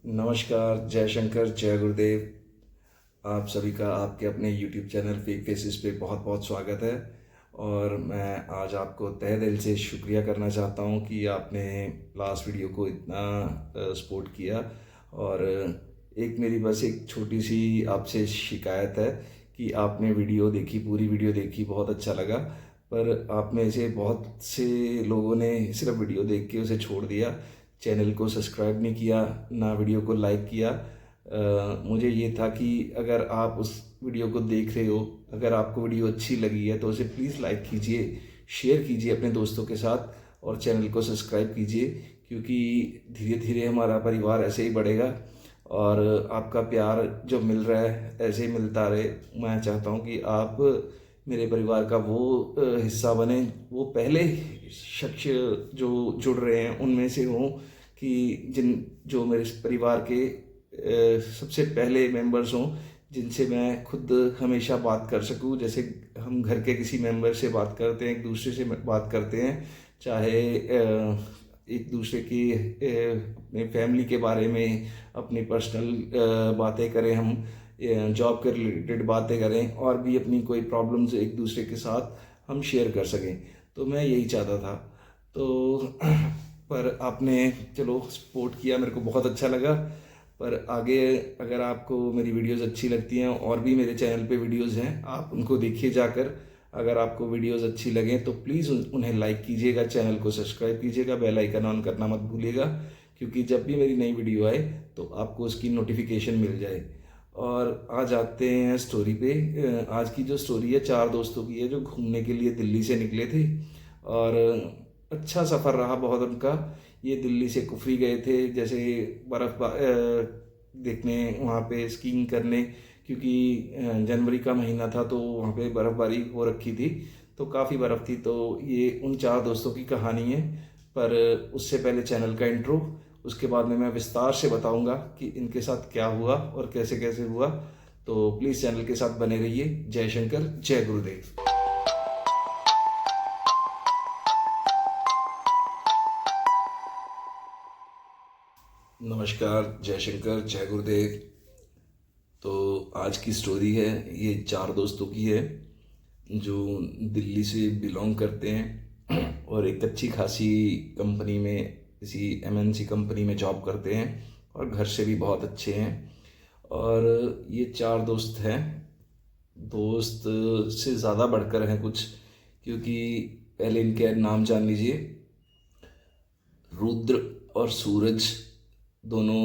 नमस्कार, जय शंकर, जय गुरुदेव। आप सभी का आपके अपने YouTube चैनल फेक फेसेस पे बहुत बहुत स्वागत है। और मैं आज आपको तहे दिल से शुक्रिया करना चाहता हूँ कि आपने लास्ट वीडियो को इतना सपोर्ट किया। और एक मेरी बस एक छोटी सी आपसे शिकायत है कि आपने वीडियो देखी, पूरी वीडियो देखी, बहुत अच्छा लगा, पर आप में से बहुत से लोगों ने सिर्फ वीडियो देख के उसे छोड़ दिया, चैनल को सब्सक्राइब नहीं किया, ना वीडियो को लाइक किया। मुझे ये था कि अगर आप उस वीडियो को देख रहे हो, अगर आपको वीडियो अच्छी लगी है तो उसे प्लीज़ लाइक कीजिए, शेयर कीजिए अपने दोस्तों के साथ और चैनल को सब्सक्राइब कीजिए, क्योंकि धीरे धीरे हमारा परिवार ऐसे ही बढ़ेगा और आपका प्यार जो मिल रहा है ऐसे ही मिलता रहे। मैं चाहता हूँ कि आप मेरे परिवार का वो हिस्सा बने, वो पहले शख्स जो जुड़ रहे हैं उनमें से हों, कि जो मेरे परिवार के सबसे पहले मेंबर्स हों, जिनसे मैं खुद हमेशा बात कर सकूं, जैसे हम घर के किसी मेंबर से बात करते हैं, एक दूसरे से बात करते हैं, चाहे एक दूसरे की अपने फैमिली के बारे में, अपनी पर्सनल बातें करें, हम जॉब के रिलेटेड बातें करें, और भी अपनी कोई प्रॉब्लम्स एक दूसरे के साथ हम शेयर कर सकें। तो मैं यही चाहता था। तो पर आपने चलो सपोर्ट किया, मेरे को बहुत अच्छा लगा। पर आगे अगर आपको मेरी वीडियोस अच्छी लगती हैं, और भी मेरे चैनल पे वीडियोस हैं, आप उनको देखिए जाकर। अगर आपको वीडियोस अच्छी लगें तो प्लीज़ उन्हें लाइक कीजिएगा, चैनल को सब्सक्राइब कीजिएगा, बेल आइकन ऑन करना मत भूलिएगा, क्योंकि जब भी मेरी नई वीडियो आए तो आपको उसकी नोटिफिकेशन मिल जाए। और आज आते हैं स्टोरी पे। आज की जो स्टोरी है 4 दोस्तों की है, जो घूमने के लिए दिल्ली से निकले थे। और अच्छा सफ़र रहा बहुत उनका। ये दिल्ली से कुफरी गए थे, जैसे बर्फ़ देखने, वहाँ पे स्कीइंग करने, क्योंकि जनवरी का महीना था तो वहाँ पे बर्फ़बारी हो रखी थी, तो काफ़ी बर्फ़ थी। तो ये उन 4 दोस्तों की कहानी है। पर उससे पहले चैनल का इंट्रो, उसके बाद में मैं विस्तार से बताऊंगा कि इनके साथ क्या हुआ और कैसे कैसे हुआ। तो प्लीज़ चैनल के साथ बने रहिए। जय शंकर, जय गुरुदेव। नमस्कार, जय शंकर, जय गुरुदेव। तो आज की स्टोरी है, ये 4 दोस्तों की है जो दिल्ली से बिलोंग करते हैं और एक अच्छी खासी कंपनी में, किसी एमएनसी कंपनी में जॉब करते हैं, और घर से भी बहुत अच्छे हैं। और ये 4 दोस्त हैं, दोस्त से ज़्यादा बढ़कर हैं कुछ, क्योंकि पहले इनके नाम जान लीजिए। रुद्र और सूरज दोनों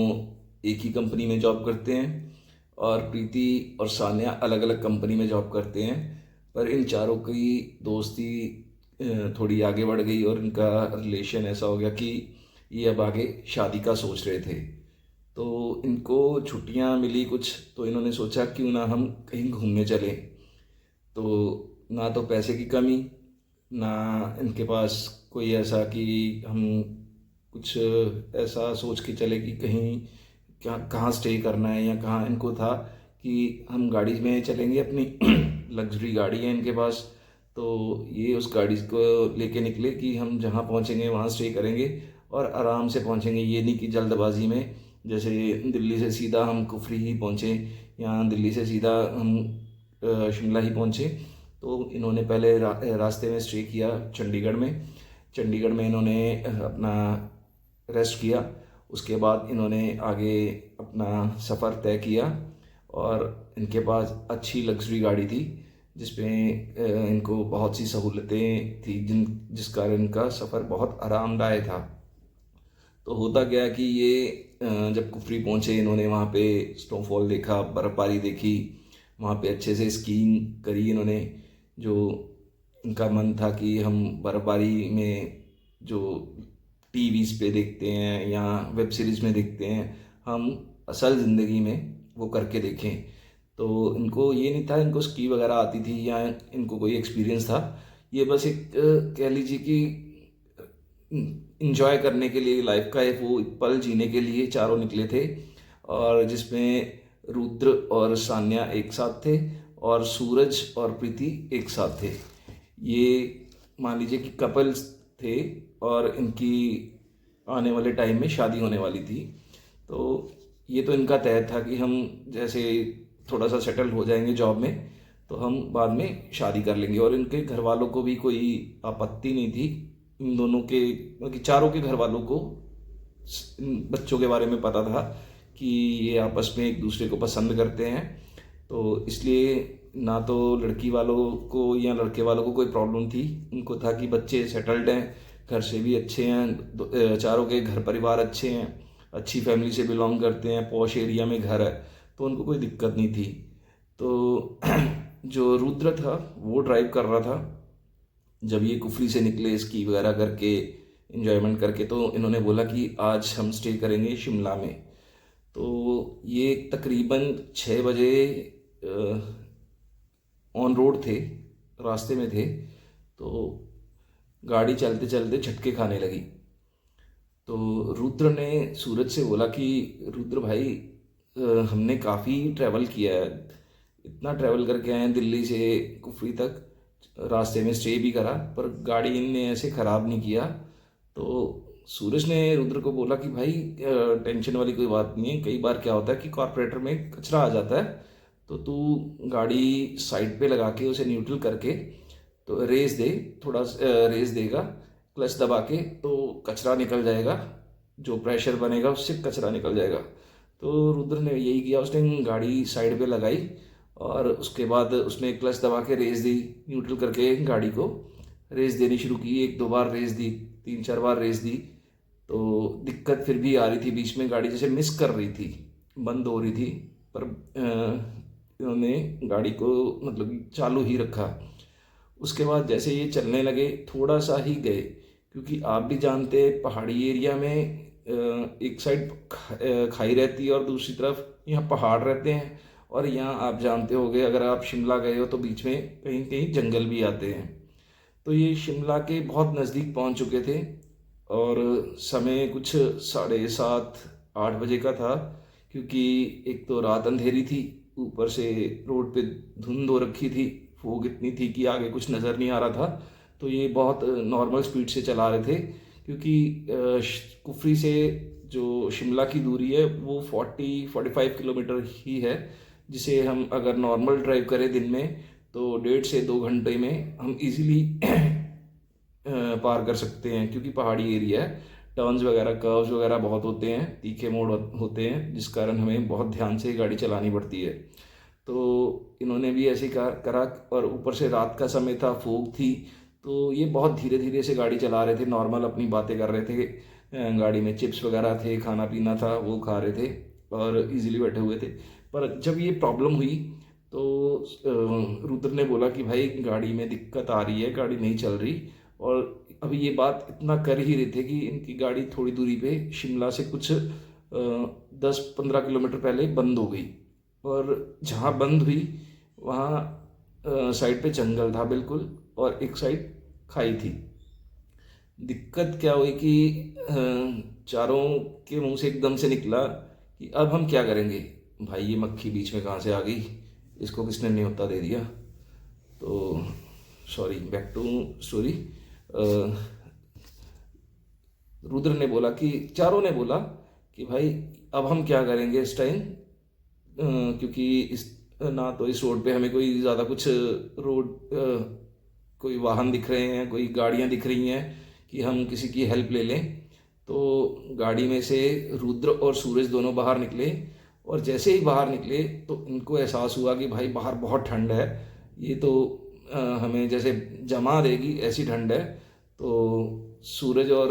एक ही कंपनी में जॉब करते हैं, और प्रीति और सान्या अलग अलग कंपनी में जॉब करते हैं। पर इन चारों की दोस्ती थोड़ी आगे बढ़ गई, और इनका रिलेशन ऐसा हो गया कि ये अब आगे शादी का सोच रहे थे। तो इनको छुट्टियां मिली कुछ, तो इन्होंने सोचा क्यों ना हम कहीं घूमने चलें। तो ना तो पैसे की कमी, ना इनके पास कोई ऐसा कि हम कुछ ऐसा सोच के चले कि कहीं क्या कहाँ स्टे करना है या कहाँ। इनको था कि हम गाड़ी में चलेंगे, अपनी लग्जरी गाड़ी है इनके पास। तो ये उस गाड़ी को लेके निकले कि हम जहाँ पहुँचेंगे वहाँ स्टे करेंगे और आराम से पहुँचेंगे। ये नहीं कि जल्दबाजी में, जैसे दिल्ली से सीधा हम कुफरी ही पहुँचे, या दिल्ली से सीधा हम शिमला ही पहुँचे। तो इन्होंने पहले रास्ते में स्टे किया चंडीगढ़ में। चंडीगढ़ में इन्होंने अपना रेस्ट किया। उसके बाद इन्होंने आगे अपना सफ़र तय किया, और इनके पास अच्छी लग्जरी गाड़ी थी, जिसमें इनको बहुत सी सहूलतें थी, जिस कारण इनका सफ़र बहुत आरामदायक था। तो होता गया कि ये जब कुफरी पहुँचे, इन्होंने वहाँ पे स्नोफॉल देखा, बर्फ़बारी देखी, वहाँ पे अच्छे से स्कीइंग करी इन्होंने। जो इनका मन था कि हम बर्फ़बारी में जो टीवीज़ पे देखते हैं या वेब सीरीज़ में देखते हैं, हम असल ज़िंदगी में वो करके देखें। तो इनको ये नहीं था इनको स्की वगैरह आती थी या इनको कोई एक्सपीरियंस था। ये बस एक कह लीजिए कि इंजॉय करने के लिए, लाइफ का एक वो पल जीने के लिए चारों निकले थे। और जिसमें रुद्र और सान्या एक साथ थे, और सूरज और प्रीति एक साथ थे। ये मान लीजिए कि कपल्स थे, और इनकी आने वाले टाइम में शादी होने वाली थी। तो ये तो इनका तय था कि हम जैसे थोड़ा सा सेटल हो जाएंगे जॉब में तो हम बाद में शादी कर लेंगे, और इनके घर वालों को भी कोई आपत्ति नहीं थी। इन दोनों के मतलब कि चारों के घर वालों को इन बच्चों के बारे में पता था कि ये आपस में एक दूसरे को पसंद करते हैं। तो इसलिए ना तो लड़की वालों को या लड़के वालों को कोई प्रॉब्लम थी। उनको था कि बच्चे सेटल्ड हैं, घर से भी अच्छे हैं, चारों के घर परिवार अच्छे हैं, अच्छी फैमिली से बिलोंग करते हैं, पॉश एरिया में घर है, तो उनको कोई दिक्कत नहीं थी। तो जो रुद्र था वो ड्राइव कर रहा था। जब ये कुफरी से निकले स्की वगैरह करके एंजॉयमेंट करके, तो इन्होंने बोला कि आज हम स्टे करेंगे शिमला में। तो ये तकरीबन 6 बजे ऑन रोड थे, रास्ते में थे। तो गाड़ी चलते चलते झटके खाने लगी। तो रुद्र ने सूरज से बोला कि रुद्र भाई, हमने काफ़ी ट्रैवल किया है, इतना ट्रैवल करके आए हैं दिल्ली से कुफरी तक, रास्ते में स्टे भी करा, पर गाड़ी इनने ऐसे ख़राब नहीं किया। तो सूरज ने रुद्र को बोला कि भाई टेंशन वाली कोई बात नहीं है, कई बार क्या होता है कि कॉर्पोरेटर में कचरा आ जाता है, तो तू गाड़ी साइड पे लगा के उसे न्यूट्रल करके तो रेस दे, थोड़ा रेस देगा क्लच दबा के, तो कचरा निकल जाएगा, जो प्रेशर बनेगा उससे कचरा निकल जाएगा। तो रुद्र ने यही किया, उसने गाड़ी साइड पे लगाई और उसके बाद उसने क्लच दबा के रेस दी, न्यूट्रल करके गाड़ी को रेस देनी शुरू की। 1-2 बार रेस दी, 3-4 बार रेस दी, तो दिक्कत फिर भी आ रही थी, बीच में गाड़ी जैसे मिस कर रही थी, बंद हो रही थी, पर इन्होंने गाड़ी को मतलब चालू ही रखा। उसके बाद जैसे ये चलने लगे, थोड़ा सा ही गए, क्योंकि आप भी जानते हैं पहाड़ी एरिया में एक साइड खाई रहती है और दूसरी तरफ यहाँ पहाड़ रहते हैं, और यहाँ आप जानते होंगे अगर आप शिमला गए हो तो बीच में कहीं कहीं जंगल भी आते हैं। तो ये शिमला के बहुत नज़दीक पहुँच चुके थे और समय कुछ 7:30-8 बजे का था, क्योंकि एक तो रात अंधेरी थी, ऊपर से रोड पे धुंध हो रखी थी, फोग इतनी थी कि आगे कुछ नज़र नहीं आ रहा था। तो ये बहुत नॉर्मल स्पीड से चला रहे थे, क्योंकि कुफरी से जो शिमला की दूरी है वो 40-45 किलोमीटर ही है, जिसे हम अगर नॉर्मल ड्राइव करें दिन में तो 1.5 से 2 घंटे में हम इजीली पार कर सकते हैं, क्योंकि पहाड़ी एरिया है, टर्न्स वगैरह कर्व्स वगैरह बहुत होते हैं, तीखे मोड़ होते हैं, जिस कारण हमें बहुत ध्यान से गाड़ी चलानी पड़ती है। तो इन्होंने भी ऐसे ही करा, और ऊपर से रात का समय था, फोग थी, तो ये बहुत धीरे धीरे से गाड़ी चला रहे थे, नॉर्मल अपनी बातें कर रहे थे। गाड़ी में चिप्स वगैरह थे, खाना पीना था, वो खा रहे थे और इजीली बैठे हुए थे। पर जब ये प्रॉब्लम हुई तो रुद्र ने बोला कि भाई गाड़ी में दिक्कत आ रही है, गाड़ी नहीं चल रही। और अभी ये बात इतना कर ही रहे थे कि इनकी गाड़ी थोड़ी दूरी पे शिमला से कुछ 10-15 किलोमीटर पहले बंद हो गई, और जहाँ बंद हुई वहाँ साइड पे जंगल था बिल्कुल, और एक साइड खाई थी। दिक्कत क्या हुई कि चारों के मुंह से एकदम से निकला कि अब हम क्या करेंगे। भाई ये मक्खी बीच में कहाँ से आ गई, इसको किसने न्योता दे दिया। तो sorry, back to story. Rudra ने बोला कि चारों ने बोला कि भाई अब हम क्या करेंगे इस टाइम, क्योंकि इस ना तो इस रोड पे हमें कोई ज़्यादा कुछ रोड कोई वाहन दिख रहे हैं, कोई गाड़ियां दिख रही हैं कि हम किसी की हेल्प ले लें। तो गाड़ी में से रुद्र और सूरज दोनों बाहर निकले, और जैसे ही बाहर निकले तो इनको एहसास हुआ कि भाई बाहर बहुत ठंड है, ये तो हमें जैसे जमा देगी ऐसी ठंड है। तो सूरज और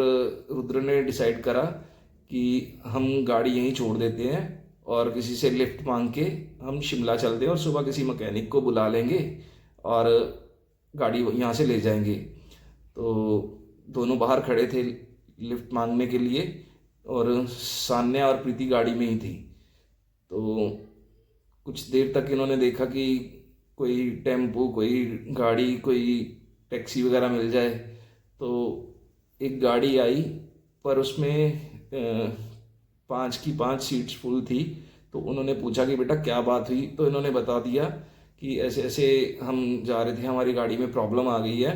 रुद्र ने डिसाइड करा कि हम गाड़ी यहीं छोड़ देते हैं और किसी से लिफ्ट मांग के हम शिमला चलते हैं, और सुबह किसी मैकेनिक को बुला लेंगे और गाड़ी यहाँ से ले जाएंगे। तो दोनों बाहर खड़े थे लिफ्ट मांगने के लिए, और सान्या और प्रीति गाड़ी में ही थी। तो कुछ देर तक इन्होंने देखा कि कोई टेम्पो, कोई गाड़ी, कोई टैक्सी वगैरह मिल जाए। तो एक गाड़ी आई, पर उसमें 5 की 5 सीट्स फुल थी। तो उन्होंने पूछा कि बेटा क्या बात हुई, तो इन्होंने बता दिया कि ऐसे ऐसे हम जा रहे थे, हमारी गाड़ी में प्रॉब्लम आ गई है,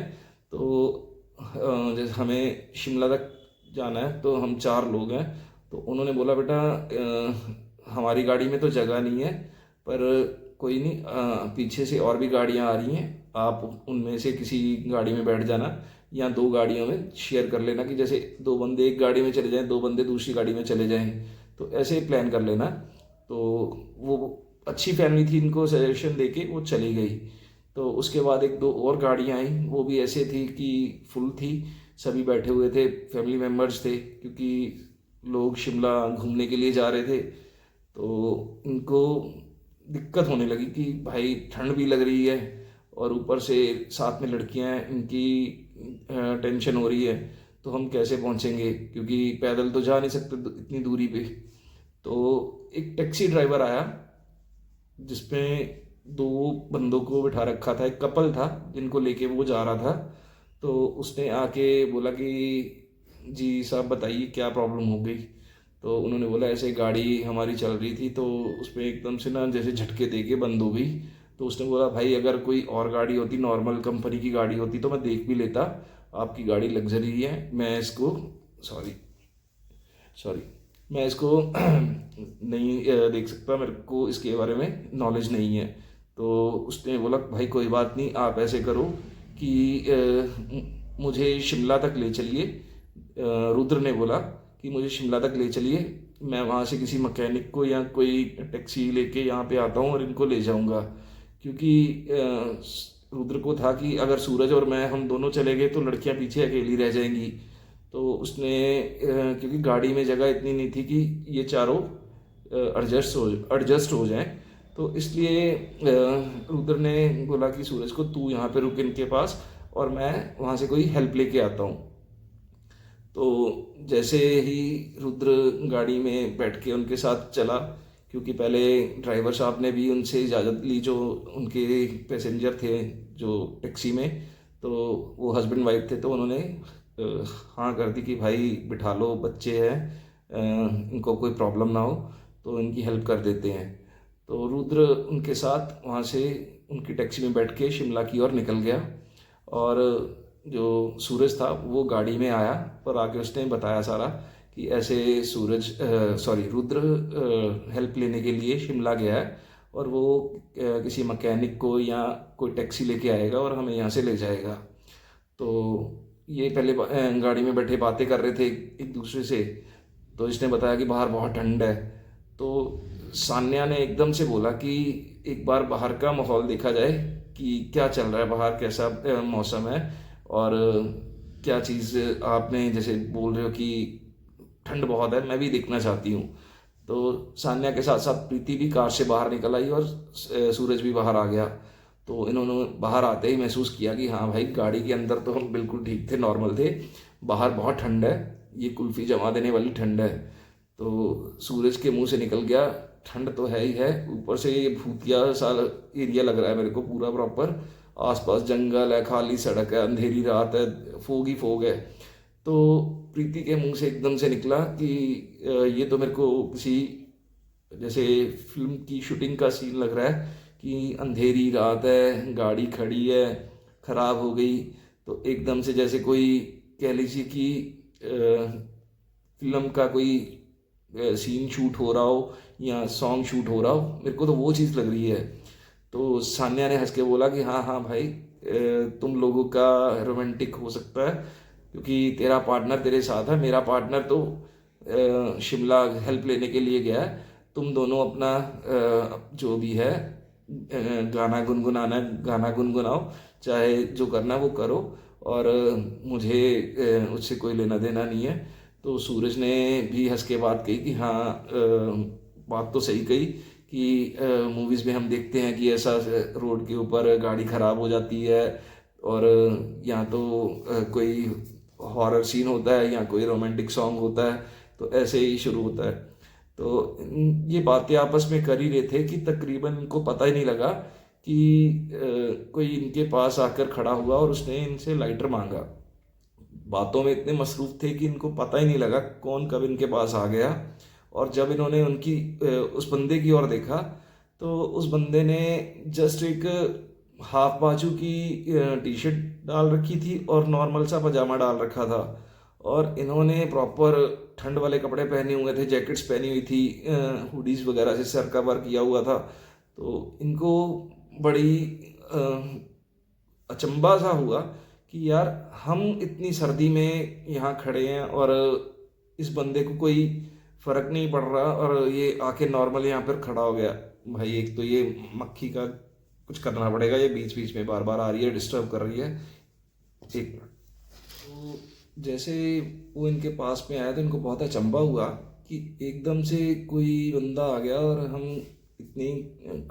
तो जैसे हमें शिमला तक जाना है, तो हम 4 लोग हैं। तो उन्होंने बोला बेटा हमारी गाड़ी में तो जगह नहीं है, पर कोई नहीं, पीछे से और भी गाड़ियाँ आ रही हैं, आप उनमें से किसी गाड़ी में बैठ जाना, या दो गाड़ियों में शेयर कर लेना, कि जैसे दो बंदे एक गाड़ी में चले जाएं, दो बंदे दूसरी गाड़ी में चले जाएं, तो ऐसे प्लान कर लेना। तो वो अच्छी फैमिली थी, इनको सजेशन देके वो चली गई। तो उसके बाद एक दो और गाड़ियाँ आई, वो भी ऐसे थी कि फुल थी, सभी बैठे हुए थे, फैमिली मेम्बर्स थे, क्योंकि लोग शिमला घूमने के लिए जा रहे थे। तो इनको दिक्कत होने लगी कि भाई ठंड भी लग रही है, और ऊपर से साथ में लड़कियां हैं, इनकी टेंशन हो रही है, तो हम कैसे पहुंचेंगे, क्योंकि पैदल तो जा नहीं सकते इतनी दूरी पे। तो एक टैक्सी ड्राइवर आया, जिसमें दो बंदों को बिठा रखा था, एक कपल था जिनको लेके वो जा रहा था। तो उसने आके बोला कि जी साहब बताइए क्या प्रॉब्लम हो गई। तो उन्होंने बोला ऐसे गाड़ी हमारी चल रही थी, तो उसमें एकदम से ना जैसे झटके दे के बंद हो गई। तो उसने बोला भाई अगर कोई और गाड़ी होती, नॉर्मल कंपनी की गाड़ी होती, तो मैं देख भी लेता, आपकी गाड़ी लग्जरी है, मैं इसको सॉरी सॉरी मैं इसको नहीं देख सकता, मेरे को इसके बारे में नॉलेज नहीं है। तो उसने बोला भाई कोई बात नहीं, आप ऐसे करो कि मुझे शिमला तक ले चलिए। रुद्र ने बोला कि मुझे शिमला तक ले चलिए, मैं वहाँ से किसी मैकेनिक को या कोई टैक्सी लेके यहाँ पे आता हूँ और इनको ले जाऊँगा। क्योंकि रुद्र को था कि अगर सूरज और मैं हम दोनों चले गए तो लड़कियाँ पीछे अकेली रह जाएंगी। तो उसने क्योंकि गाड़ी में जगह इतनी नहीं थी कि ये चारों एडजस्ट हो जाएं, तो इसलिए रुद्र ने बोला कि सूरज को तू यहाँ पे रुक इनके पास, और मैं वहाँ से कोई हेल्प लेके आता हूँ। तो जैसे ही रुद्र गाड़ी में बैठ के उनके साथ चला, क्योंकि पहले ड्राइवर साहब ने भी उनसे इजाज़त ली, जो उनके पैसेंजर थे जो टैक्सी में, तो वो हस्बैंड वाइफ थे, तो उन्होंने हाँ कर दी कि भाई बिठा लो, बच्चे हैं, इनको कोई प्रॉब्लम ना हो, तो इनकी हेल्प कर देते हैं। तो रुद्र उनके साथ वहाँ से उनकी टैक्सी में बैठ के शिमला की ओर निकल गया। और जो सूरज था वो गाड़ी में आया, पर आके उसने बताया सारा कि ऐसे रुद्र हेल्प लेने के लिए शिमला गया है, और वो किसी मैकेनिक को या कोई टैक्सी लेके आएगा और हमें यहाँ से ले जाएगा। तो ये पहले गाड़ी में बैठे बातें कर रहे थे एक दूसरे से। तो इसने बताया कि बाहर बहुत ठंड है। तो सान्या ने एकदम से बोला कि एक बार बाहर का माहौल देखा जाए कि क्या चल रहा है बाहर, कैसा मौसम है, और क्या चीज़ आपने जैसे बोल रहे हो कि ठंड बहुत है, मैं भी देखना चाहती हूँ। तो सान्या के साथ साथ प्रीति भी कार से बाहर निकल आई, और सूरज भी बाहर आ गया। तो इन्होंने बाहर आते ही महसूस किया कि हाँ भाई, गाड़ी के अंदर तो हम बिल्कुल ठीक थे, नॉर्मल थे, बाहर बहुत ठंड है, ये कुल्फ़ी जमा देने वाली ठंड है। तो सूरज के मुंह से निकल गया, ठंड तो है ही है, ऊपर से ये भूतिया सा एरिया लग रहा है मेरे को पूरा प्रॉपर, आसपास जंगल है, खाली सड़क है, अंधेरी रात है, फोग ही फोग है। तो प्रीति के मुंह से एकदम से निकला कि ये तो मेरे को किसी जैसे फिल्म की शूटिंग का सीन लग रहा है, कि अंधेरी रात है, गाड़ी खड़ी है, खराब हो गई। तो एकदम से जैसे कोई कह लीजिए कि फिल्म का कोई सीन शूट हो रहा हो या सॉन्ग शूट हो रहा हो, मेरे को तो वो चीज़ लग रही है। तो सान्या ने हंस के बोला कि हाँ हाँ भाई, तुम लोगों का रोमांटिक हो सकता है, क्योंकि तेरा पार्टनर तेरे साथ है, मेरा पार्टनर तो शिमला हेल्प लेने के लिए गया है। तुम दोनों अपना जो भी है गाना गुनगुनाना है, गाना गुनगुनाओ, चाहे जो करना वो करो, और मुझे उससे कोई लेना देना नहीं है। तो सूरज ने भी हंस के बात कही कि हाँ, बात तो सही कही कि मूवीज़ में हम देखते हैं कि ऐसा रोड के ऊपर गाड़ी ख़राब हो जाती है, और या तो कोई हॉरर सीन होता है या कोई रोमांटिक सॉन्ग होता है, तो ऐसे ही शुरू होता है। तो ये बातें आपस में कर ही रहे थे कि तकरीबन इनको पता ही नहीं लगा कि कोई इनके पास आकर खड़ा हुआ और उसने इनसे लाइटर मांगा। बातों में इतने मसरूफ थे कि इनको पता ही नहीं लगा कौन कब इनके पास आ गया। और जब इन्होंने उनकी उस बंदे की ओर देखा, तो उस बंदे ने जस्ट एक हाफ बाजू की टी शर्ट डाल रखी थी और नॉर्मल सा पजामा डाल रखा था, और इन्होंने प्रॉपर ठंड वाले कपड़े पहने हुए थे, जैकेट्स पहनी हुई थी, हुडीज वगैरह से सर कवर किया हुआ था। तो इनको बड़ी अचंभा सा हुआ कि यार हम इतनी सर्दी में यहाँ खड़े हैं और इस बंदे को कोई फर्क नहीं पड़ रहा और ये आके नॉर्मल यहाँ पर खड़ा हो गया। भाई एक तो ये मक्खी का कुछ करना पड़ेगा, ये बीच बीच में बार बार आ रही है, डिस्टर्ब कर रही है। एक मिनट। तो जैसे वो इनके पास में आया तो इनको बहुत अचंभा हुआ कि एकदम से कोई बंदा आ गया और हम इतनी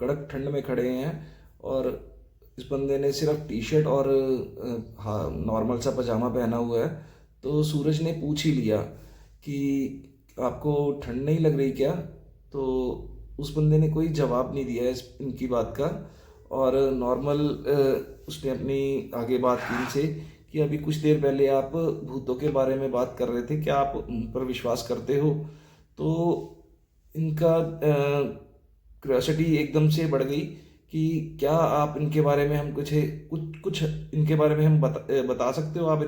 कड़क ठंड में खड़े हैं और इस बंदे ने सिर्फ टी शर्ट और हाँ नॉर्मल सा पजामा पहना हुआ है। तो सूरज ने पूछ ही लिया कि आपको ठंड नहीं लग रही क्या? तो उस बंदे ने कोई जवाब नहीं दिया इस इनकी बात का। और नॉर्मल उसने अपनी आगे बात की इनसे कि अभी कुछ देर पहले आप भूतों के बारे में बात कर रहे थे, क्या आप उन पर विश्वास करते हो? तो इनका क्यूरियोसिटी एकदम से बढ़ गई कि क्या आप इनके बारे में हम कुछ कुछ इनके बारे में हम बता सकते हो आप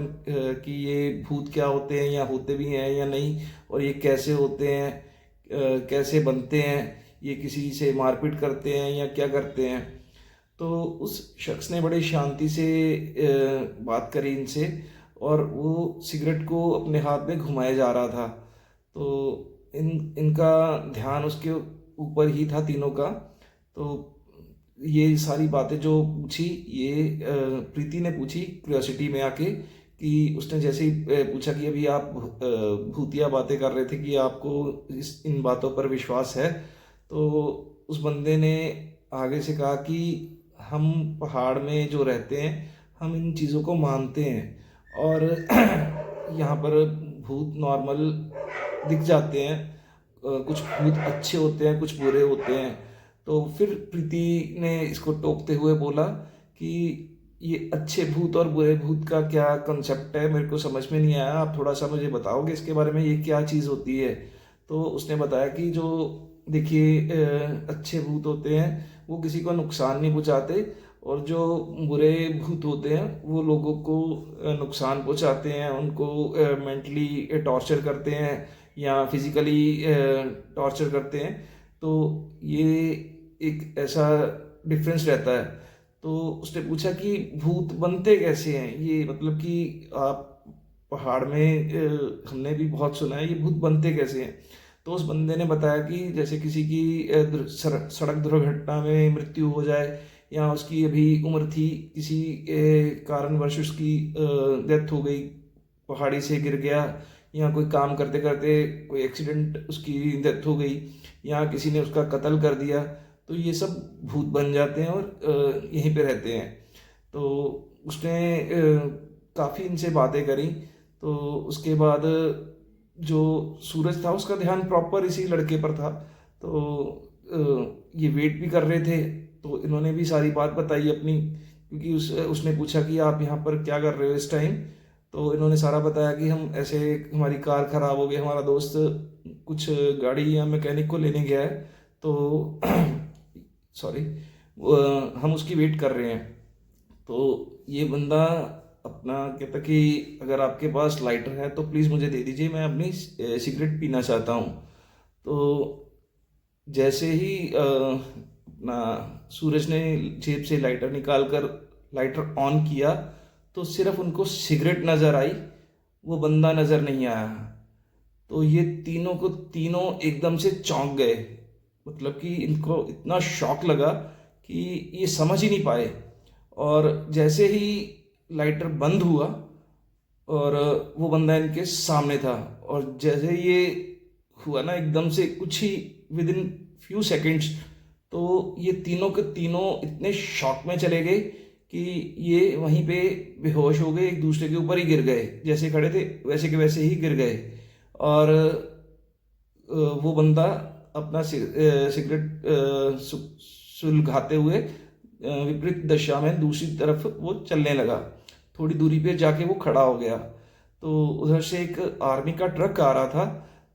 कि ये भूत क्या होते हैं या होते भी हैं या नहीं, और ये कैसे होते हैं, कैसे बनते हैं, ये किसी से मारपीट करते हैं या क्या करते हैं? तो उस शख्स ने बड़े शांति से बात करी इनसे और वो सिगरेट को अपने हाथ में घुमाए जा रहा था। तो इनका ध्यान उसके ऊपर ही था तीनों का। तो ये सारी बातें जो पूछी ये प्रीति ने पूछी क्यूरियोसिटी में आके कि उसने जैसे ही पूछा कि अभी आप भूतिया बातें कर रहे थे कि आपको इन बातों पर विश्वास है, तो उस बंदे ने आगे से कहा कि हम पहाड़ में जो रहते हैं हम इन चीज़ों को मानते हैं और यहाँ पर भूत नॉर्मल दिख जाते हैं, कुछ भूत अच्छे होते हैं कुछ बुरे होते हैं। तो फिर प्रीति ने इसको टोकते हुए बोला कि ये अच्छे भूत और बुरे भूत का क्या कंसेप्ट है, मेरे को समझ में नहीं आया, आप थोड़ा सा मुझे बताओगे इसके बारे में, ये क्या चीज़ होती है? तो उसने बताया कि जो देखिए अच्छे भूत होते हैं वो किसी को नुकसान नहीं पहुंचाते और जो बुरे भूत होते हैं वो लोगों को नुकसान पहुंचाते हैं, उनको मेंटली टॉर्चर करते हैं या फिजिकली टॉर्चर करते हैं। तो ये एक ऐसा डिफरेंस रहता है। तो उसने पूछा कि भूत बनते कैसे हैं, ये मतलब कि आप पहाड़ में हमने भी बहुत सुना है, ये भूत बनते कैसे हैं? तो उस बंदे ने बताया कि जैसे किसी की सड़क दुर्घटना में मृत्यु हो जाए या उसकी अभी उम्र थी, किसी कारणवश उसकी डेथ हो गई, पहाड़ी से गिर गया या कोई काम करते करते कोई एक्सीडेंट उसकी डेथ हो गई या किसी ने उसका कत्ल कर दिया, तो ये सब भूत बन जाते हैं और यहीं पे रहते हैं। तो उसने काफ़ी इनसे बातें करी। तो उसके बाद जो सूरज था उसका ध्यान प्रॉपर इसी लड़के पर था। तो ये वेट भी कर रहे थे, तो इन्होंने भी सारी बात बताई अपनी, क्योंकि उसने पूछा कि आप यहाँ पर क्या कर रहे हो इस टाइम? तो इन्होंने सारा बताया कि हम ऐसे, हमारी कार ख़राब हो गई, हमारा दोस्त कुछ गाड़ी या मैकेनिक को लेने गया है, तो सॉरी हम उसकी वेट कर रहे हैं। तो ये बंदा अपना कहता कि अगर आपके पास लाइटर है तो प्लीज़ मुझे दे दीजिए, मैं अपनी सिगरेट पीना चाहता हूँ। तो जैसे ही अपना सूरज ने जेब से लाइटर निकाल कर लाइटर ऑन किया तो सिर्फ उनको सिगरेट नज़र आई, वो बंदा नज़र नहीं आया। तो ये तीनों को तीनों एकदम से चौंक गए, मतलब कि इनको इतना शॉक लगा कि ये समझ ही नहीं पाए। और जैसे ही लाइटर बंद हुआ और वो बंदा इनके सामने था, और जैसे ये हुआ ना एकदम से कुछ ही विद इन फ्यू सेकेंड्स, तो ये तीनों के तीनों इतने शॉक में चले गए कि ये वहीं पे बेहोश हो गए, एक दूसरे के ऊपर ही गिर गए, जैसे खड़े थे वैसे के वैसे ही गिर गए। और वो बंदा अपना सिगरेट सुलगाते हुए विपरीत दिशा में दूसरी तरफ वो चलने लगा। थोड़ी दूरी पे जाके वो खड़ा हो गया। तो उधर से एक आर्मी का ट्रक आ रहा था,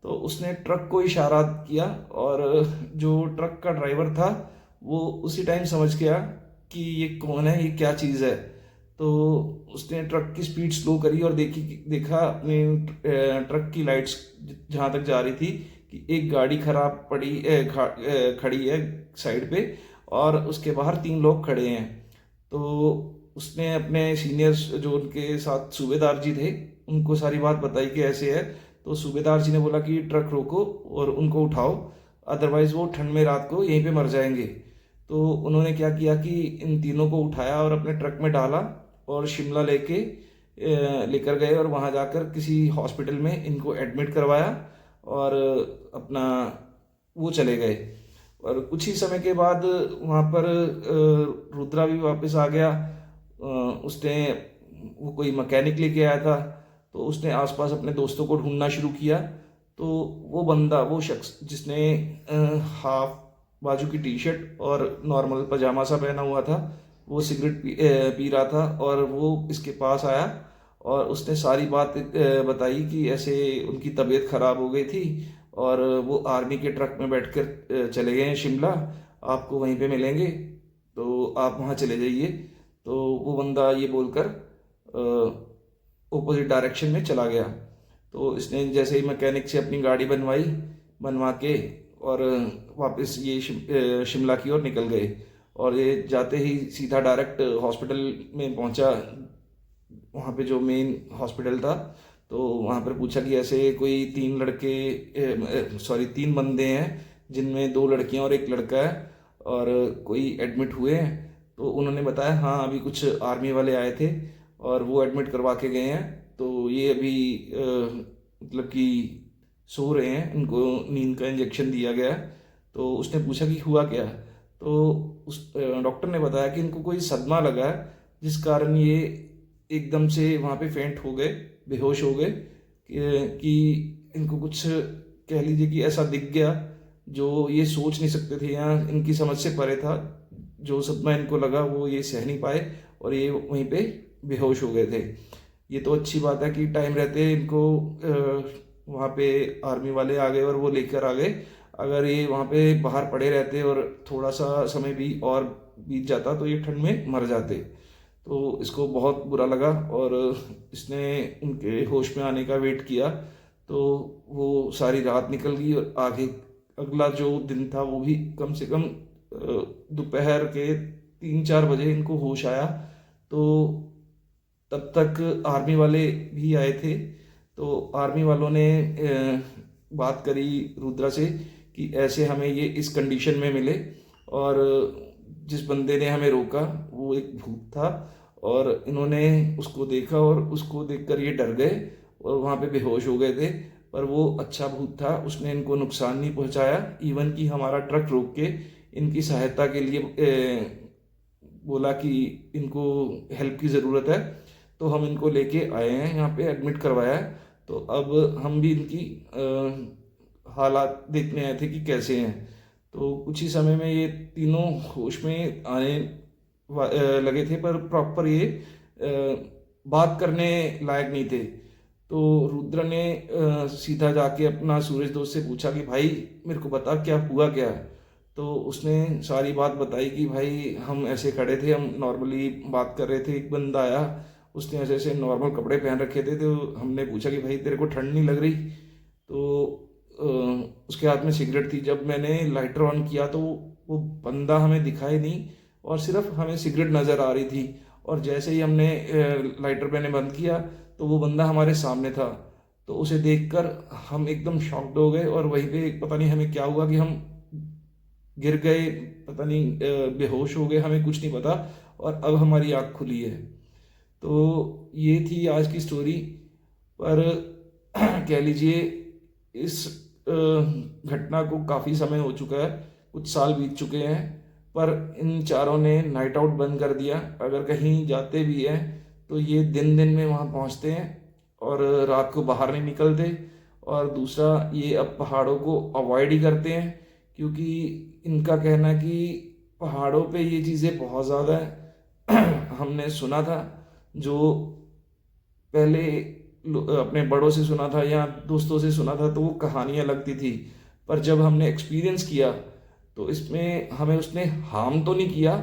तो उसने ट्रक को इशारा किया और जो ट्रक का ड्राइवर था वो उसी टाइम समझ गया कि ये कौन है, ये क्या चीज़ है। तो उसने ट्रक की स्पीड स्लो करी और देखा अपने ट्रक की लाइट्स जहाँ तक जा रही थी कि एक गाड़ी खराब पड़ी खड़ी है साइड पे, और उसके बाहर 3 लोग खड़े हैं। तो उसने अपने सीनियर्स जो उनके साथ सूबेदार जी थे उनको सारी बात बताई कि ऐसे है। तो सूबेदार जी ने बोला कि ट्रक रोको और उनको उठाओ, अदरवाइज वो ठंड में रात को यहीं पे मर जाएंगे। तो उन्होंने क्या किया कि इन तीनों को उठाया और अपने ट्रक में डाला और शिमला लेकर गए, और वहाँ जाकर किसी हॉस्पिटल में इनको एडमिट करवाया और अपना वो चले गए। और कुछ ही समय के बाद वहाँ पर रुद्रा भी वापस आ गया। उसने वो कोई मैकेनिक लेके आया था, तो उसने आसपास अपने दोस्तों को ढूंढना शुरू किया। तो वो शख्स जिसने हाफ बाजू की टी शर्ट और नॉर्मल पजामा सा पहना हुआ था, वो सिगरेट पी रहा था, और वो इसके पास आया और उसने सारी बात बताई कि ऐसे उनकी तबीयत खराब हो गई थी और वो आर्मी के ट्रक में बैठकर चले गए हैं शिमला, आपको वहीं पे मिलेंगे, तो आप वहाँ चले जाइए। तो वो बंदा ये बोलकर ओपोजिट डायरेक्शन में चला गया। तो इसने जैसे ही मैकेनिक से अपनी गाड़ी बनवा के और वापस ये शिमला की ओर निकल गए, और ये जाते ही सीधा डायरेक्ट हॉस्पिटल में पहुंचा, वहाँ पे जो मेन हॉस्पिटल था। तो वहाँ पर पूछा कि ऐसे कोई 3 बंदे हैं जिनमें 2 लड़कियाँ और 1 लड़का है, और कोई एडमिट हुए हैं। तो उन्होंने बताया हाँ अभी कुछ आर्मी वाले आए थे और वो एडमिट करवा के गए हैं, तो ये अभी मतलब कि सो रहे हैं, इनको नींद का इंजेक्शन दिया गया है। तो उसने पूछा कि हुआ क्या। तो उस डॉक्टर ने बताया कि इनको कोई सदमा लगा है जिस कारण ये एकदम से वहाँ पे फेंट हो गए, बेहोश हो गए, कि इनको कुछ कह लीजिए कि ऐसा दिख गया जो ये सोच नहीं सकते थे या इनकी समझ से परे था। जो सदमा इनको लगा वो ये सह नहीं पाए और ये वहीं पे बेहोश हो गए थे। ये तो अच्छी बात है कि टाइम रहते इनको वहाँ पे आर्मी वाले आ गए और वो लेकर आ गए। अगर ये वहाँ पे बाहर पड़े रहते और थोड़ा सा समय भी और बीत जाता तो ये ठंड में मर जाते। तो इसको बहुत बुरा लगा और इसने उनके होश में आने का वेट किया। तो वो सारी रात निकल गई और आगे अगला जो दिन था वो भी कम से कम दोपहर के 3-4 बजे इनको होश आया। तो तब तक आर्मी वाले भी आए थे। तो आर्मी वालों ने बात करी रुद्रा से कि ऐसे हमें ये इस कंडीशन में मिले, और जिस बंदे ने हमें रोका वो एक भूत था, और इन्होंने उसको देखा और उसको देखकर ये डर गए और वहाँ पे बेहोश हो गए थे। पर वो अच्छा भूत था, उसने इनको नुकसान नहीं पहुँचाया। इवन कि हमारा ट्रक रोक के इनकी सहायता के लिए बोला कि इनको हेल्प की ज़रूरत है, तो हम इनको लेके आए हैं, यहाँ पे एडमिट करवाया है। तो अब हम भी इनकी हालात देखने आए थे कि कैसे हैं। तो कुछ ही समय में ये तीनों होश में आने लगे थे, पर प्रॉपर ये बात करने लायक नहीं थे। तो रुद्र ने सीधा जाके अपना सूरज दोस्त से पूछा कि भाई मेरे को बता क्या हुआ क्या है। तो उसने सारी बात बताई कि भाई हम ऐसे खड़े थे, हम नॉर्मली बात कर रहे थे, एक बंदा आया, उसने ऐसे ऐसे नॉर्मल कपड़े पहन रखे थे। तो हमने पूछा कि भाई तेरे को ठंड नहीं लग रही। तो उसके हाथ में सिगरेट थी। जब मैंने लाइटर ऑन किया तो वो बंदा हमें दिखाई नहीं और सिर्फ हमें सिगरेट नज़र आ रही थी। और जैसे ही हमने लाइटर मैंने बंद किया तो वो बंदा हमारे सामने था। तो उसे देखकर हम एकदम शॉक्ड हो गए और वहीं पे पता नहीं हमें क्या हुआ कि हम गिर गए, पता नहीं बेहोश हो गए, हमें कुछ नहीं पता। और अब हमारी आँख खुली है। तो ये थी आज की स्टोरी। पर कह लीजिए इस घटना को काफ़ी समय हो चुका है, कुछ साल बीत चुके हैं, पर इन चारों ने नाइट आउट बंद कर दिया। अगर कहीं जाते भी हैं तो ये दिन दिन में वहाँ पहुँचते हैं और रात को बाहर नहीं निकलते। और दूसरा ये अब पहाड़ों को अवॉइड ही करते हैं, क्योंकि इनका कहना है कि पहाड़ों पे ये चीज़ें बहुत ज़्यादा है। हमने सुना था, जो पहले अपने बड़ों से सुना था या दोस्तों से सुना था तो वो कहानियाँ लगती थी, पर जब हमने एक्सपीरियंस किया तो इसमें हमें उसने हार्म तो नहीं किया,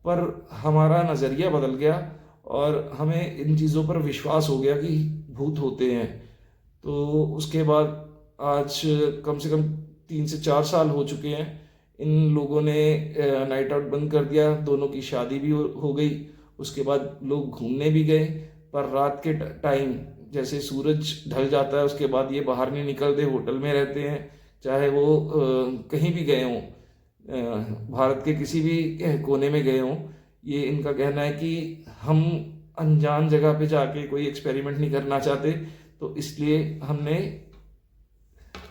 पर हमारा नज़रिया बदल गया। और हमें इन चीज़ों पर विश्वास हो गया कि भूत होते हैं। तो उसके बाद आज कम से कम 3 से 4 साल हो चुके हैं। इन लोगों ने नाइट आउट बंद कर दिया, दोनों की शादी भी हो गई। उसके बाद लोग घूमने भी गए, पर रात के टाइम जैसे सूरज ढल जाता है उसके बाद ये बाहर नहीं निकलते, होटल में रहते हैं। चाहे वो कहीं भी गए हों, भारत के किसी भी कोने में गए हों, ये इनका कहना है कि हम अनजान जगह पे जाके कोई एक्सपेरिमेंट नहीं करना चाहते, तो इसलिए हमने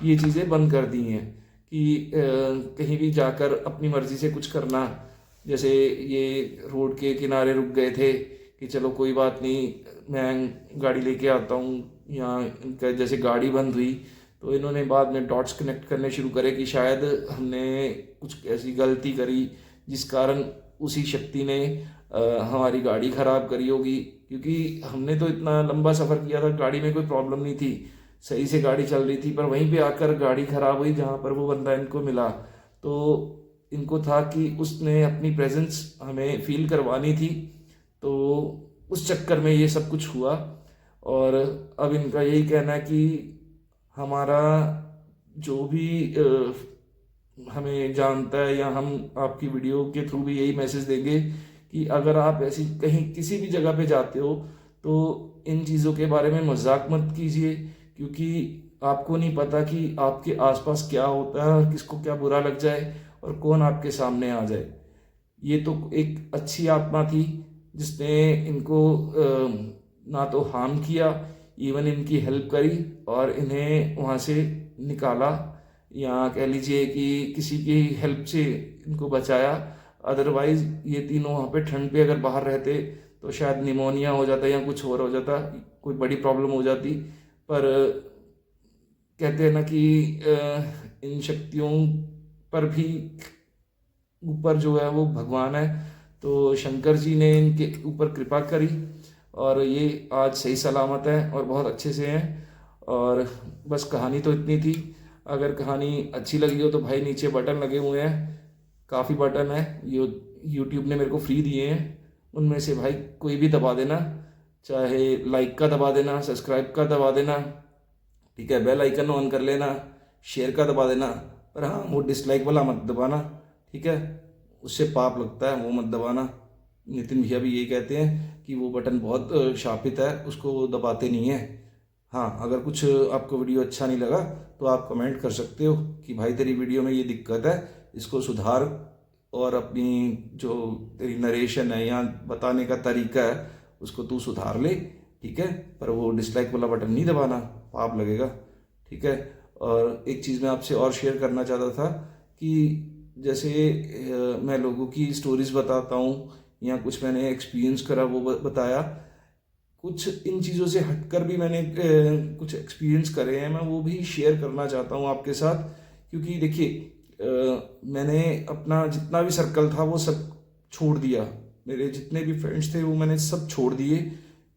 ये चीज़ें बंद कर दी हैं कि कहीं भी जाकर अपनी मर्ज़ी से कुछ करना। जैसे ये रोड के किनारे रुक गए थे कि चलो कोई बात नहीं, मैं गाड़ी लेके आता हूँ, या इनका जैसे गाड़ी बंद हुई तो इन्होंने बाद में डॉट्स कनेक्ट करने शुरू करे कि शायद हमने कुछ ऐसी गलती करी जिस कारण उसी शक्ति ने हमारी गाड़ी ख़राब करी होगी। क्योंकि हमने तो इतना लंबा सफ़र किया था, गाड़ी में कोई प्रॉब्लम नहीं थी, सही से गाड़ी चल रही थी, पर वहीं पे आकर गाड़ी ख़राब हुई जहाँ पर वो बंदा इनको मिला। तो इनको था कि उसने अपनी प्रेजेंस हमें फील करवानी थी, तो उस चक्कर में ये सब कुछ हुआ। और अब इनका यही कहना है कि हमारा जो भी हमें जानता है, या हम आपकी वीडियो के थ्रू भी यही मैसेज देंगे कि अगर आप ऐसी कहीं किसी भी जगह पे जाते हो तो इन चीज़ों के बारे में मजाक मत कीजिए, क्योंकि आपको नहीं पता कि आपके आसपास क्या होता है और किसको क्या बुरा लग जाए और कौन आपके सामने आ जाए। ये तो एक अच्छी आत्मा थी जिसने इनको ना तो हार्म किया, इवन इनकी हेल्प करी और इन्हें वहाँ से निकाला, या कह लीजिए कि किसी की हेल्प से इनको बचाया। अदरवाइज ये तीनों वहाँ पे ठंड पे अगर बाहर रहते तो शायद निमोनिया हो जाता या कुछ और हो जाता, कोई बड़ी प्रॉब्लम हो जाती। पर कहते हैं ना कि इन शक्तियों पर भी ऊपर जो है वो भगवान है, तो शंकर जी ने इनके ऊपर कृपा करी और ये आज सही सलामत है और बहुत अच्छे से हैं। और बस कहानी तो इतनी थी। अगर कहानी अच्छी लगी हो तो भाई नीचे बटन लगे हुए हैं, काफ़ी बटन है, यूट्यूब ने मेरे को फ्री दिए हैं, उनमें से भाई कोई भी दबा देना, चाहे लाइक का दबा देना, सब्सक्राइब का दबा देना, ठीक है, बेल आइकन ऑन कर लेना, शेयर का दबा देना, पर हाँ वो डिसलाइक वाला मत दबाना, ठीक है, उससे पाप लगता है, वो मत दबाना। नितिन भैया भी यही कहते हैं कि वो बटन बहुत शापित है, उसको दबाते नहीं है। हाँ, अगर कुछ आपको वीडियो अच्छा नहीं लगा तो आप कमेंट कर सकते हो कि भाई तेरी वीडियो में ये दिक्कत है, इसको सुधार, और अपनी जो तेरी नरेशन है या बताने का तरीका है उसको तू सुधार ले, ठीक है। पर वो डिसलाइक वाला बटन नहीं दबाना, पाप लगेगा, ठीक है। और एक चीज़ मैं आपसे और शेयर करना चाहता था कि जैसे मैं लोगों की स्टोरीज बताता हूँ या कुछ मैंने एक्सपीरियंस करा वो बताया, कुछ इन चीज़ों से हटकर भी मैंने कुछ एक्सपीरियंस करे हैं, मैं वो भी शेयर करना चाहता हूँ आपके साथ। क्योंकि देखिए मैंने अपना जितना भी सर्कल था वो सब छोड़ दिया, मेरे जितने भी फ्रेंड्स थे वो मैंने सब छोड़ दिए।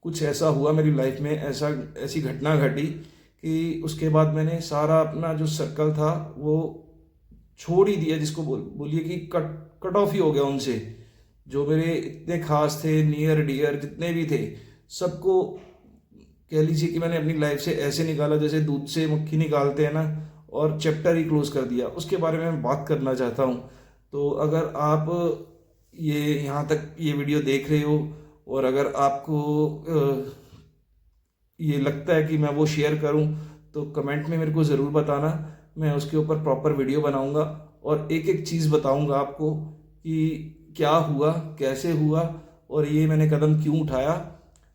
कुछ ऐसा हुआ मेरी लाइफ में, ऐसी घटना घटी कि उसके बाद मैंने सारा अपना जो सर्कल था वो छोड़ ही दिया, जिसको बोलिए कि कट ऑफ ही हो गया उनसे। जो मेरे इतने खास थे, नियर डियर जितने भी थे, सबको कह लीजिए कि मैंने अपनी लाइफ से ऐसे निकाला जैसे दूध से मक्खी निकालते हैं ना, और चैप्टर ही क्लोज कर दिया। उसके बारे में मैं बात करना चाहता हूँ। तो अगर आप ये यहाँ तक ये वीडियो देख रहे हो और अगर आपको ये लगता है कि मैं वो शेयर करूं तो कमेंट में मेरे को ज़रूर बताना, मैं उसके ऊपर प्रॉपर वीडियो बनाऊंगा और एक एक चीज़ बताऊंगा आपको कि क्या हुआ, कैसे हुआ और ये मैंने कदम क्यों उठाया।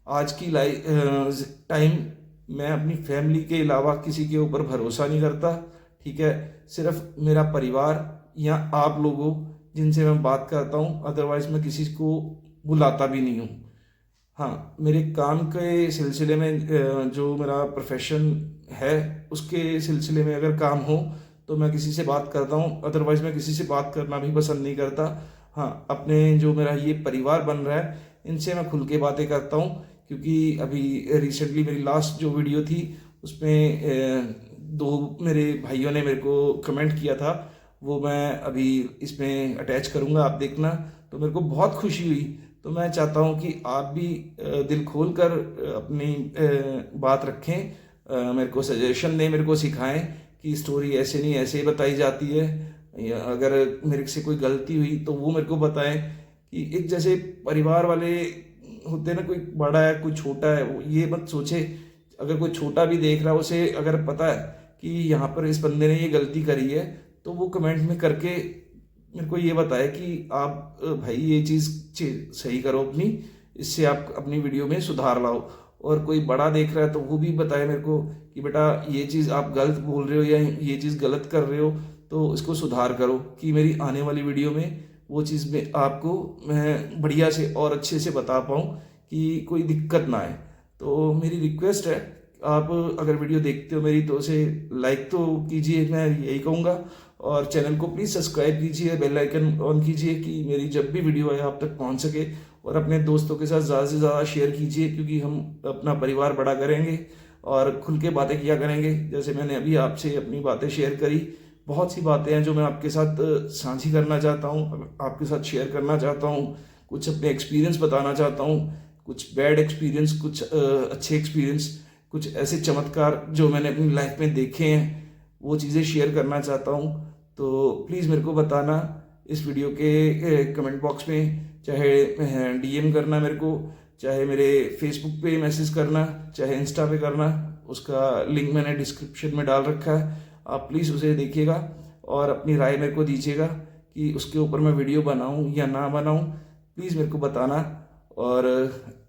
आज की टाइम मैं अपनी फैमिली के अलावा किसी के ऊपर भरोसा नहीं करता, ठीक है। सिर्फ मेरा परिवार या आप लोगों जिनसे मैं बात करता हूँ, अदरवाइज मैं किसी को बुलाता भी नहीं हूँ। हाँ, मेरे काम के सिलसिले में जो मेरा प्रोफेशन है उसके सिलसिले में अगर काम हो तो मैं किसी से बात करता हूँ, अदरवाइज मैं किसी से बात करना भी पसंद नहीं करता। हाँ, अपने जो मेरा ये परिवार बन रहा है इनसे मैं खुल के बातें करता हूँ, क्योंकि अभी रिसेंटली मेरी लास्ट जो वीडियो थी उसमें दो मेरे भाइयों ने मेरे को कमेंट किया था, वो मैं अभी इसमें अटैच करूँगा, आप देखना। तो मेरे को बहुत खुशी हुई, तो मैं चाहता हूँ कि आप भी दिल खोल कर अपनी बात रखें, मेरे को सजेशन दें, मेरे को सिखाएं कि स्टोरी ऐसे नहीं ऐसे ही बताई जाती है, या अगर मेरे से कोई गलती हुई तो वो मेरे को बताएं। कि एक जैसे परिवार वाले होते हैं ना, कोई बड़ा है कोई छोटा है, वो ये मत सोचे। अगर कोई छोटा भी देख रहा है, उसे अगर पता है कि यहाँ पर इस बंदे ने ये गलती करी है, तो वो कमेंट में करके मेरे को ये बताए कि आप भाई ये चीज़ सही करो अपनी, इससे आप अपनी वीडियो में सुधार लाओ। और कोई बड़ा देख रहा है तो वो भी बताए मेरे को कि बेटा ये चीज़ आप गलत बोल रहे हो या ये चीज़ गलत कर रहे हो, तो इसको सुधार करो, कि मेरी आने वाली वीडियो में वो चीज़ में आपको मैं बढ़िया से और अच्छे से बता पाऊँ कि कोई दिक्कत ना आए। तो मेरी रिक्वेस्ट है, आप अगर वीडियो देखते हो मेरी तो उसे लाइक तो कीजिए, मैं यही कहूँगा। और चैनल को प्लीज़ सब्सक्राइब कीजिए, बेल आइकन ऑन कीजिए कि मेरी जब भी वीडियो आए आप तक पहुँच सके। और अपने दोस्तों के साथ ज़्यादा से ज़्यादा शेयर कीजिए, क्योंकि हम अपना परिवार बड़ा करेंगे और खुल के बातें किया करेंगे। जैसे मैंने अभी आपसे अपनी बातें शेयर करी, बहुत सी बातें हैं जो मैं आपके साथ साझी करना चाहता हूँ, आपके साथ शेयर करना चाहता हूँ। कुछ अपने एक्सपीरियंस बताना चाहता हूँ, कुछ बैड एक्सपीरियंस, कुछ अच्छे एक्सपीरियंस, कुछ ऐसे चमत्कार जो मैंने अपनी लाइफ में देखे हैं, वो चीज़ें शेयर करना चाहता हूँ। तो प्लीज़ मेरे को बताना इस वीडियो के कमेंट बॉक्स में, चाहे डीएम करना मेरे को, चाहे मेरे फेसबुक पे मैसेज करना, चाहे इंस्टा पे करना। उसका लिंक मैंने डिस्क्रिप्शन में डाल रखा है, आप प्लीज़ उसे देखिएगा और अपनी राय मेरे को दीजिएगा कि उसके ऊपर मैं वीडियो बनाऊं या ना बनाऊं। प्लीज़ मेरे को बताना। और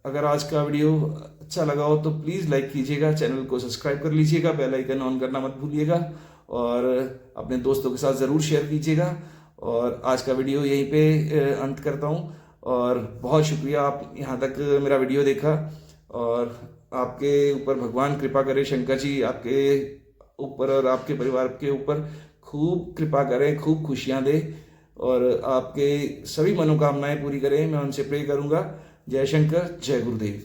अगर आज का वीडियो अच्छा लगा हो तो प्लीज़ लाइक कीजिएगा, चैनल को सब्सक्राइब कर लीजिएगा, बेल आइकन ऑन करना मत भूलिएगा, और अपने दोस्तों के साथ ज़रूर शेयर कीजिएगा। और आज का वीडियो यहीं पे अंत करता हूँ, और बहुत शुक्रिया आप यहाँ तक मेरा वीडियो देखा। और आपके ऊपर भगवान कृपा करे, शंकर जी आपके ऊपर और आपके परिवार के ऊपर खूब कृपा करें, खूब खुशियाँ दे, और आपके सभी मनोकामनाएं पूरी करें, मैं उनसे प्रे करूँगा। जय शंकर, जय गुरुदेव।